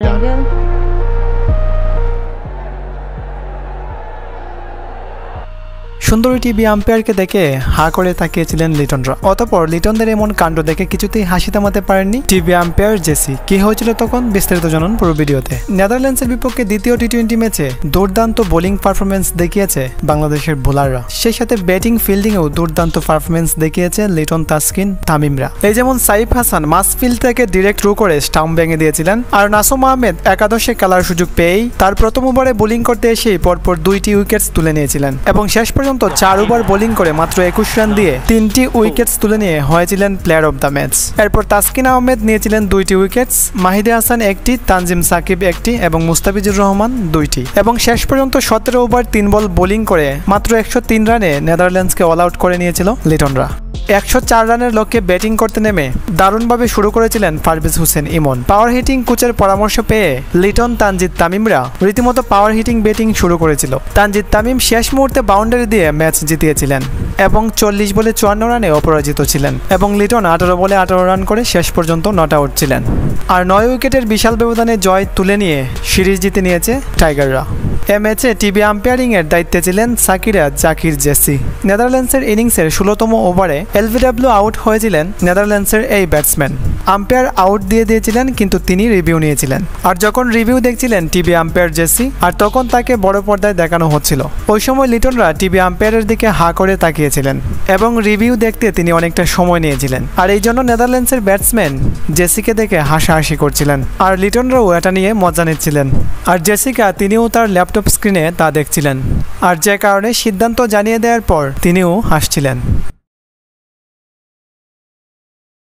Again. সুন্দরী TV আম্পায়ারকে দেখে হা করে তাকিয়েছিলেন লিটনরা। অতঃপর লিটনদের এমন কাণ্ড দেখে কিছুতেই হাসি থামাতে পারেননি টিভি আম্পায়ার জেসি। কি হয়েছিল তখন বিস্তারিত জানুন পুরো ভিডিওতে। নেদারল্যান্ডসের বিপক্ষে দ্বিতীয় টি-20 ম্যাচে দুর্দান্ত বোলিং পারফরমেন্স দেখিয়েছে বাংলাদেশের বোলাররা, সেই সাথে ব্যাটিং ফিল্ডিংয়েও দুর্দান্ত পারফরমেন্স দেখিয়েছে লিটন, তাসকিন, তামিমরা। এই যেমন সাইফ হাসান মাসফিল্ড থেকে ডিরেক্ট থ্রু করে স্টাম্প ভেঙে দিয়েছিলেন, আর নাসুম আহমেদ একাদশে খেলার সুযোগ পেয়েই তার প্রথম ওভারে বোলিং করতে এসেই পরপর 2টি উইকেটস তুলে নিয়েছিলেন এবং শেষ পর্যন্ত 4 ওভার বোলিং করে মাত্র 21 রান দিয়ে 3টি উইকেটস তুলে নিয়ে হয়েছিলেন প্লেয়ার অব দ্য ম্যাচ। এরপর তাসকিন আহমেদ নিয়েছিলেন 2টি উইকেটস, মাহিদে হাসান 1টি, তানজিম সাকিব 1টি এবং মুস্তাফিজুর রহমান 2টি। এবং শেষ পর্যন্ত 17 ওভার 3 বল বোলিং করে মাত্র 103 রানে নেদারল্যান্ডসকে অল আউট করে নিয়েছিল লিটনরা। 104 রানের লক্ষ্যে ব্যাটিং করতে নেমে দারুণভাবে শুরু করেছিলেন পারভেজ হোসেন ইমন। পাওয়ার হিটিং কোচের পরামর্শ পেয়ে লিটন, তানজিদ, তামিমরা রীতিমতো পাওয়ার হিটিং ব্যাটিং শুরু করেছিল। তানজিদ তামিম শেষ মুহূর্তে বাউন্ডারি দিয়ে ম্যাচ জিতিয়েছিলেন এবং 40 বলে 54 রানে অপরাজিত ছিলেন এবং লিটন 18 বলে 18 রান করে শেষ পর্যন্ত নট আউট ছিলেন। আর 9 উইকেটের বিশাল ব্যবধানে জয় তুলে নিয়ে সিরিজ জিতে নিয়েছে টাইগাররা। এ ম্যাচে টিভি আম্পায়ারিংয়ের দায়িত্বে ছিলেন সাকিরা জাকির জেসি। নেদারল্যান্ডসের ইনিংসের 16তম ওভারে এলবিডব্লিউ আউট হয়েছিলেন নেদারল্যান্ডসের এই ব্যাটসম্যান। আম্পায়ার আউট দিয়ে দিয়েছিলেন কিন্তু তিনি রিভিউ নিয়েছিলেন। আর যখন রিভিউ দেখছিলেন টিভি আম্পায়ার জেসি, আর তখন তাকে বড় পর্দায় দেখানো হচ্ছিল। ওই সময় লিটনরা টিভি আম্পায়ারের দিকে হা করে তাকিয়েছিলেন এবং রিভিউ দেখতে তিনি অনেকটা সময় নিয়েছিলেন। আর এই জন্য নেদারল্যান্ডসের ব্যাটসম্যান জেসিকে দেখে হাসাহাসি করছিলেন আর লিটনরাও এটা নিয়ে মজা নিচ্ছিলেন। আর জেসিকা তিনিও তার ল্যাপটপ স্ক্রিনে তা দেখছিলেন, আর যে কারণে সিদ্ধান্ত জানিয়ে দেওয়ার পর তিনিও হাসছিলেন।